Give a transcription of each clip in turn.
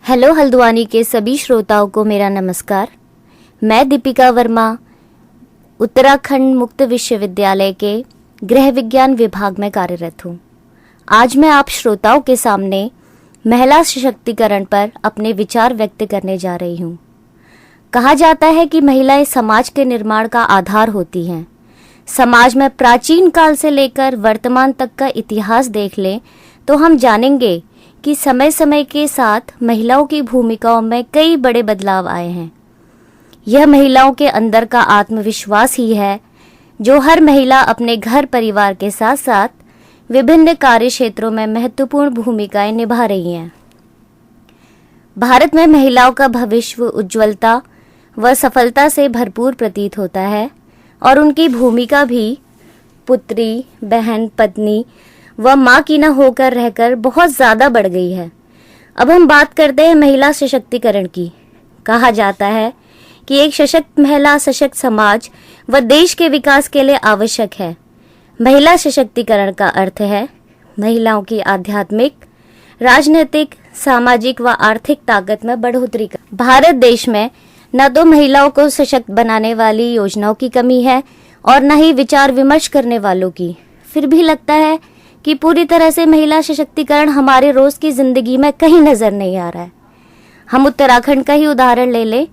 Hello Haldwani के सभी श्रोताओं को मेरा नमस्कार। मैं दीपिका वर्मा उत्तराखंड मुक्त विश्वविद्यालय के गृह विज्ञान विभाग में कार्यरत हूँ। आज मैं आप श्रोताओं के सामने महिला सशक्तिकरण पर अपने विचार व्यक्त करने जा रही हूँ। कहा जाता है कि महिलाएं समाज के निर्माण का आधार होती हैं। समाज में प्राचीन काल से लेकर वर्तमान तक का इतिहास देख लें तो हम जानेंगे कि समय समय के साथ महिलाओं की भूमिकाओं में कई बड़े बदलाव आए हैं। यह महिलाओं के अंदर का आत्मविश्वास ही है जो हर महिला अपने घर परिवार के साथ साथ विभिन्न कार्य क्षेत्रों में महत्वपूर्ण भूमिकाएं निभा रही हैं। भारत में महिलाओं का भविष्य उज्ज्वलता व सफलता से भरपूर प्रतीत होता है और उनकी भूमिका भी पुत्री, बहन, पत्नी वह माँ की न होकर रहकर बहुत ज्यादा बढ़ गई है। अब हम बात करते हैं महिला सशक्तिकरण की। कहा जाता है कि एक सशक्त महिला सशक्त समाज व देश के विकास के लिए आवश्यक है। महिला सशक्तिकरण का अर्थ है महिलाओं की आध्यात्मिक, राजनीतिक, सामाजिक व आर्थिक ताकत में बढ़ोतरी। भारत देश में न तो महिलाओं को सशक्त बनाने वाली योजनाओं की कमी है और न ही विचार विमर्श करने वालों की। फिर भी लगता है कि पूरी तरह से महिला सशक्तिकरण हमारे रोज की जिंदगी में कहीं नजर नहीं आ रहा है। हम उत्तराखंड का ही उदाहरण ले लें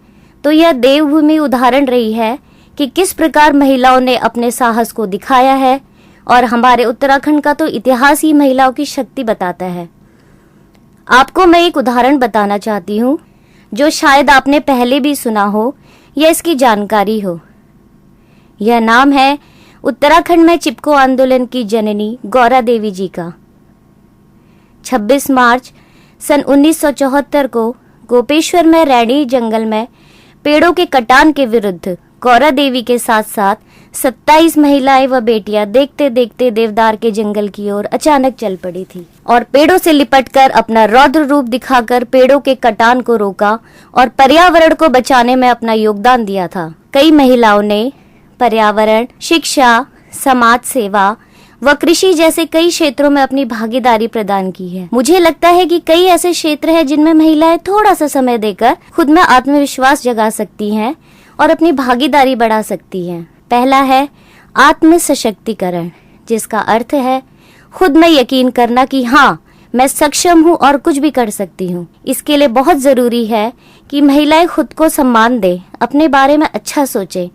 तो यह देवभूमि उदाहरण रही है कि किस प्रकार महिलाओं ने अपने साहस को दिखाया है और हमारे उत्तराखंड का तो इतिहास ही महिलाओं की शक्ति बताता है। आपको मैं एक उदाहरण बताना चाहती हूँ जो शायद आपने पहले भी सुना हो या इसकी जानकारी हो। यह नाम है उत्तराखंड में चिपको आंदोलन की जननी गौरा देवी जी का। 26 मार्च सन 1974 को गोपेश्वर में रैणी जंगल में पेड़ों के कटान के विरुद्ध गौरा देवी के साथ साथ 27 महिलाएं व बेटियां देखते देखते देवदार के जंगल की ओर अचानक चल पड़ी थी और पेड़ों से लिपटकर अपना रौद्र रूप दिखाकर पेड़ों के कटान को रोका और पर्यावरण को बचाने में अपना योगदान दिया था। कई महिलाओं ने पर्यावरण, शिक्षा, समाज सेवा व कृषि जैसे कई क्षेत्रों में अपनी भागीदारी प्रदान की है। मुझे लगता है कि कई ऐसे क्षेत्र हैं जिनमें महिलाएं थोड़ा सा समय देकर खुद में आत्मविश्वास जगा सकती हैं और अपनी भागीदारी बढ़ा सकती हैं। पहला है आत्म सशक्तिकरण, जिसका अर्थ है खुद में यकीन करना कि हाँ, मैं सक्षम हूँ और कुछ भी कर सकती हूँ। इसके लिए बहुत जरूरी है कि महिलाएं खुद को सम्मान दे, अपने बारे में अच्छा सोचे,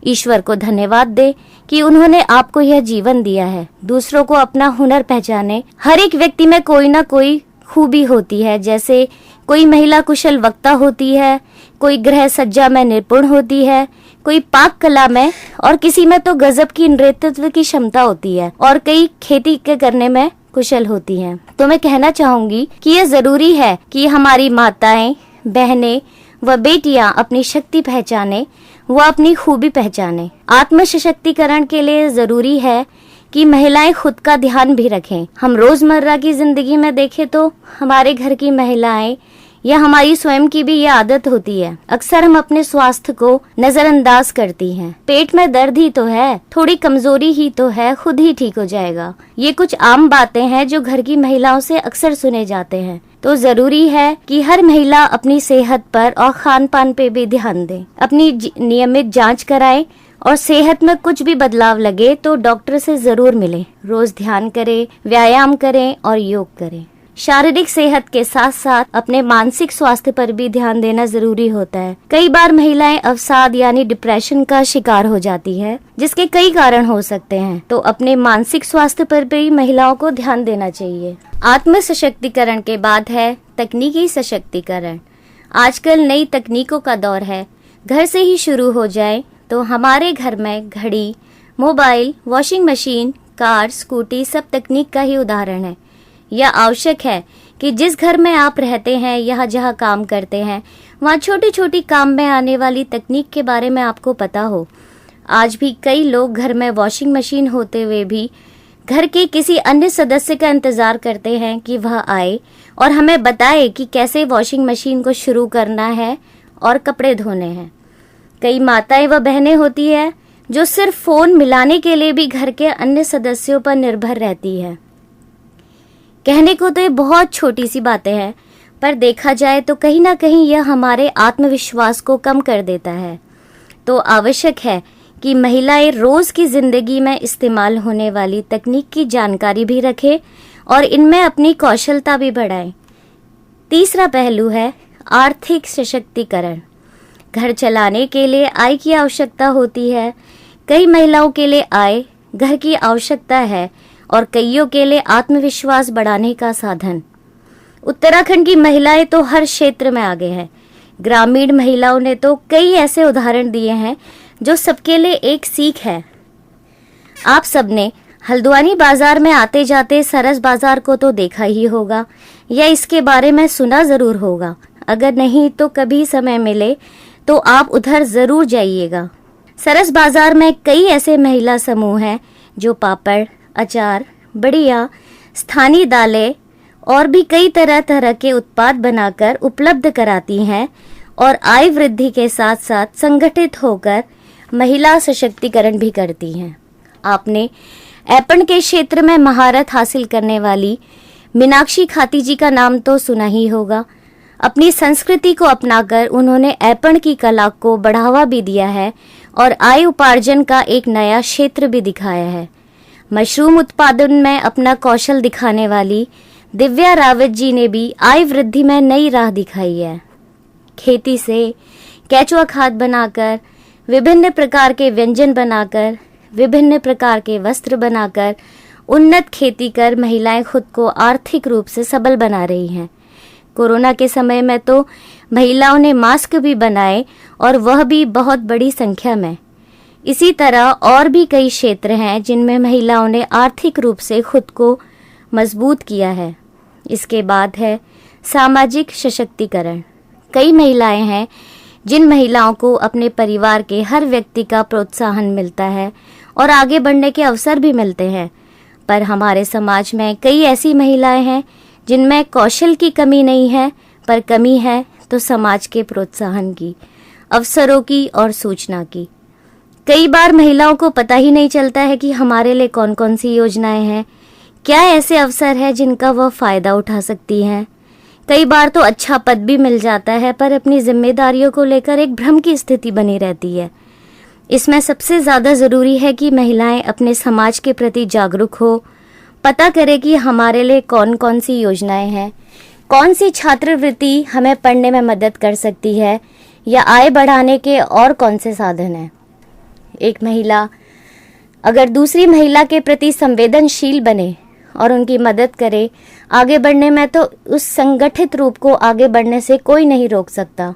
ईश्वर को धन्यवाद दे कि उन्होंने आपको यह जीवन दिया है, दूसरों को अपना हुनर पहचाने। हर एक व्यक्ति में कोई ना कोई खूबी होती है, जैसे कोई महिला कुशल वक्ता होती है, कोई गृह सज्जा में निपुण होती है, कोई पाक कला में और किसी में तो गजब की नृत्यत्व की क्षमता होती है और कई खेती के करने में कुशल होती हैं। तो मैं कहना चाहूंगी कि यह जरूरी है कि हमारी माताएं, बहनें व बेटियां अपनी शक्ति पहचाने, वो अपनी खूबी पहचाने। आत्म सशक्तिकरण के लिए जरूरी है कि महिलाएं खुद का ध्यान भी रखें। हम रोजमर्रा की जिंदगी में देखें तो हमारे घर की महिलाएं या हमारी स्वयं की भी ये आदत होती है। अक्सर हम अपने स्वास्थ्य को नजरअंदाज करती हैं। पेट में दर्द ही तो है, थोड़ी कमजोरी ही तो है, खुद ही ठीक हो जाएगा। ये कुछ आम बातें हैं जो घर की महिलाओं से अक्सर सुने जाते हैं। तो जरूरी है कि हर महिला अपनी सेहत पर और खान पान पे भी ध्यान दे, अपनी नियमित जांच कराएं और सेहत में कुछ भी बदलाव लगे तो डॉक्टर से जरूर मिलें। रोज ध्यान करें, व्यायाम करें और योग करें। शारीरिक सेहत के साथ साथ अपने मानसिक स्वास्थ्य पर भी ध्यान देना जरूरी होता है। कई बार महिलाएं अवसाद यानी डिप्रेशन का शिकार हो जाती है, जिसके कई कारण हो सकते हैं। तो अपने मानसिक स्वास्थ्य पर भी महिलाओं को ध्यान देना चाहिए। आत्म सशक्तिकरण के बाद है तकनीकी सशक्तिकरण। आजकल नई तकनीकों का दौर है। घर से ही शुरू हो जाए तो हमारे घर में घड़ी, mobile, washing machine, car, scooty सब तकनीक का ही उदाहरण है। यह आवश्यक है कि जिस घर में आप रहते हैं या जहाँ काम करते हैं वहाँ छोटी छोटी काम में आने वाली तकनीक के बारे में आपको पता हो। आज भी कई लोग घर में वॉशिंग मशीन होते हुए भी घर के किसी अन्य सदस्य का इंतजार करते हैं कि वह आए और हमें बताए कि कैसे वॉशिंग मशीन को शुरू करना है और कपड़े धोने हैं। कई माताएं व बहनें होती है जो सिर्फ फोन मिलाने के लिए भी घर के अन्य सदस्यों पर निर्भर रहती है। कहने को तो ये बहुत छोटी सी बातें हैं, पर देखा जाए तो कहीं ना कहीं यह हमारे आत्मविश्वास को कम कर देता है। तो आवश्यक है कि महिलाएं रोज की जिंदगी में इस्तेमाल होने वाली तकनीक की जानकारी भी रखें और इनमें अपनी कौशलता भी बढ़ाएं। तीसरा पहलू है आर्थिक सशक्तिकरण। घर चलाने के लिए आय की आवश्यकता होती है। कई महिलाओं के लिए आय घर की आवश्यकता है और कईयों के लिए आत्मविश्वास बढ़ाने का साधन। उत्तराखंड की महिलाएं तो हर क्षेत्र में आगे हैं। ग्रामीण महिलाओं ने तो कई ऐसे उदाहरण दिए हैं जो सबके लिए एक सीख है। आप सबने हल्द्वानी बाजार में आते जाते सरस बाजार को तो देखा ही होगा या इसके बारे में सुना जरूर होगा। अगर नहीं तो कभी समय मिले तो आप उधर जरूर जाइएगा। सरस बाजार में कई ऐसे महिला समूह हैं जो पापड़, अचार, बढ़िया, स्थानीय दालें और भी कई तरह तरह के उत्पाद बनाकर उपलब्ध कराती हैं और आय वृद्धि के साथ साथ संगठित होकर महिला सशक्तिकरण भी करती हैं। आपने ऐपण के क्षेत्र में महारत हासिल करने वाली मीनाक्षी खाती जी का नाम तो सुना ही होगा। अपनी संस्कृति को अपनाकर उन्होंने ऐपण की कला को बढ़ावा भी दिया है और आय उपार्जन का एक नया क्षेत्र भी दिखाया है। मशरूम उत्पादन में अपना कौशल दिखाने वाली दिव्या रावत जी ने भी आय वृद्धि में नई राह दिखाई है। खेती से केचुआ खाद बनाकर, विभिन्न प्रकार के व्यंजन बनाकर, विभिन्न प्रकार के वस्त्र बनाकर, उन्नत खेती कर महिलाएं खुद को आर्थिक रूप से सबल बना रही हैं। कोरोना के समय में तो महिलाओं ने मास्क भी बनाए और वह भी बहुत बड़ी संख्या में। इसी तरह और भी कई क्षेत्र हैं जिनमें महिलाओं ने आर्थिक रूप से खुद को मजबूत किया है। इसके बाद है सामाजिक सशक्तिकरण। कई महिलाएं हैं जिन महिलाओं को अपने परिवार के हर व्यक्ति का प्रोत्साहन मिलता है और आगे बढ़ने के अवसर भी मिलते हैं। पर हमारे समाज में कई ऐसी महिलाएं हैं जिनमें कौशल की कमी नहीं है, पर कमी है तो समाज के प्रोत्साहन की, अवसरों की और सूचना की। कई बार महिलाओं को पता ही नहीं चलता है कि हमारे लिए कौन कौन सी योजनाएं हैं, क्या ऐसे अवसर है जिनका वह फायदा उठा सकती हैं। कई बार तो अच्छा पद भी मिल जाता है पर अपनी जिम्मेदारियों को लेकर एक भ्रम की स्थिति बनी रहती है। इसमें सबसे ज्यादा जरूरी है कि महिलाएं अपने समाज के प्रति जागरूक हो, पता करें कि हमारे लिए कौन कौन सी योजनाएं हैं, कौन सी छात्रवृत्ति हमें पढ़ने में मदद कर सकती है या आय बढ़ाने के और कौन से साधन हैं। एक महिला अगर दूसरी महिला के प्रति संवेदनशील बने और उनकी मदद करे आगे बढ़ने में, तो उस संगठित रूप को आगे बढ़ने से कोई नहीं रोक सकता।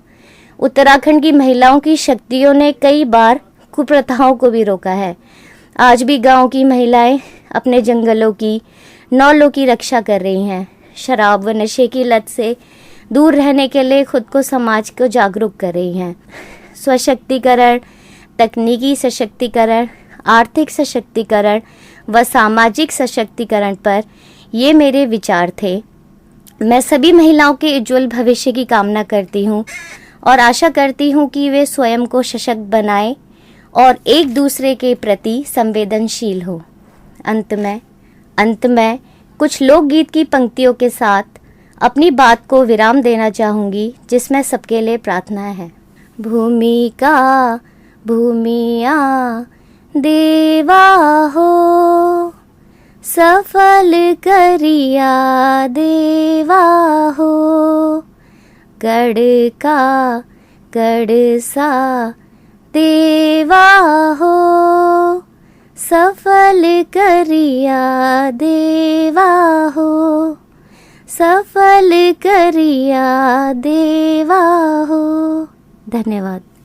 उत्तराखंड की महिलाओं की शक्तियों ने कई बार कुप्रथाओं को भी रोका है। आज भी गांव की महिलाएं अपने जंगलों की, नौलों की रक्षा कर रही हैं। शराब व नशे की लत से दूर रहने के लिए खुद को, समाज को जागरूक कर रही हैं। स्वशक्तिकरण, तकनीकी सशक्तिकरण, आर्थिक सशक्तिकरण व सामाजिक सशक्तिकरण पर ये मेरे विचार थे। मैं सभी महिलाओं के उज्जवल भविष्य की कामना करती हूँ और आशा करती हूँ कि वे स्वयं को सशक्त बनाएं और एक दूसरे के प्रति संवेदनशील हो। अंत में कुछ लोकगीत की पंक्तियों के साथ अपनी बात को विराम देना चाहूँगी, जिसमें सबके लिए प्रार्थना है। भूमिका भूमिया देवा हो, सफल करिया देवा हो, गढ़ का गढ़सा देवा हो, सफल करिया देवा हो, सफल करिया देवा हो। धन्यवाद।